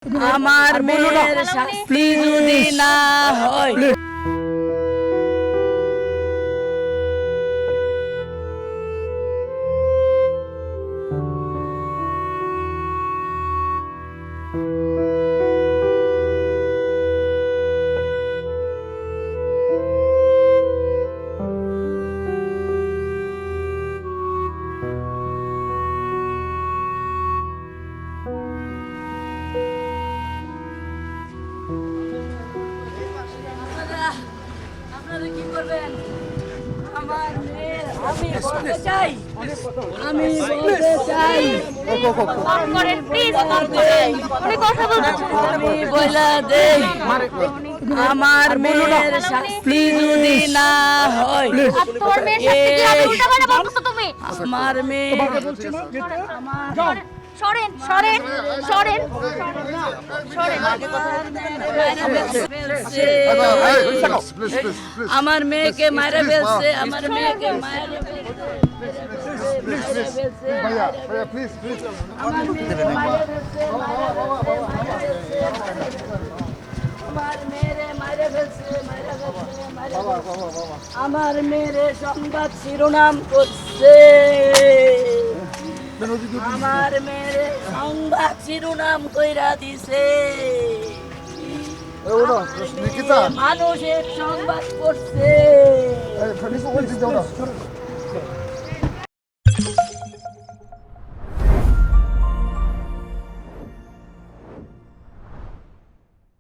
আমার মেয়ের শাস্তি যদি না হয় আপনারা কি করবেন? আমার মেয়ের আমি বলতে চাই আমি বইলা দেই আমার মেয়ের শাস্তি যদি না হয় আমার মেয়ে সরেন সরেন সরেন আমার মেয়েকে মারা ফেলছে আমার মেয়েকে মারা আমার মেয়েরে সংবাদ শিরোনাম করছে আমার মেয়েরে সংবাদ শিরোনাম কইরা দিছে মানুষের সংবাদ করছে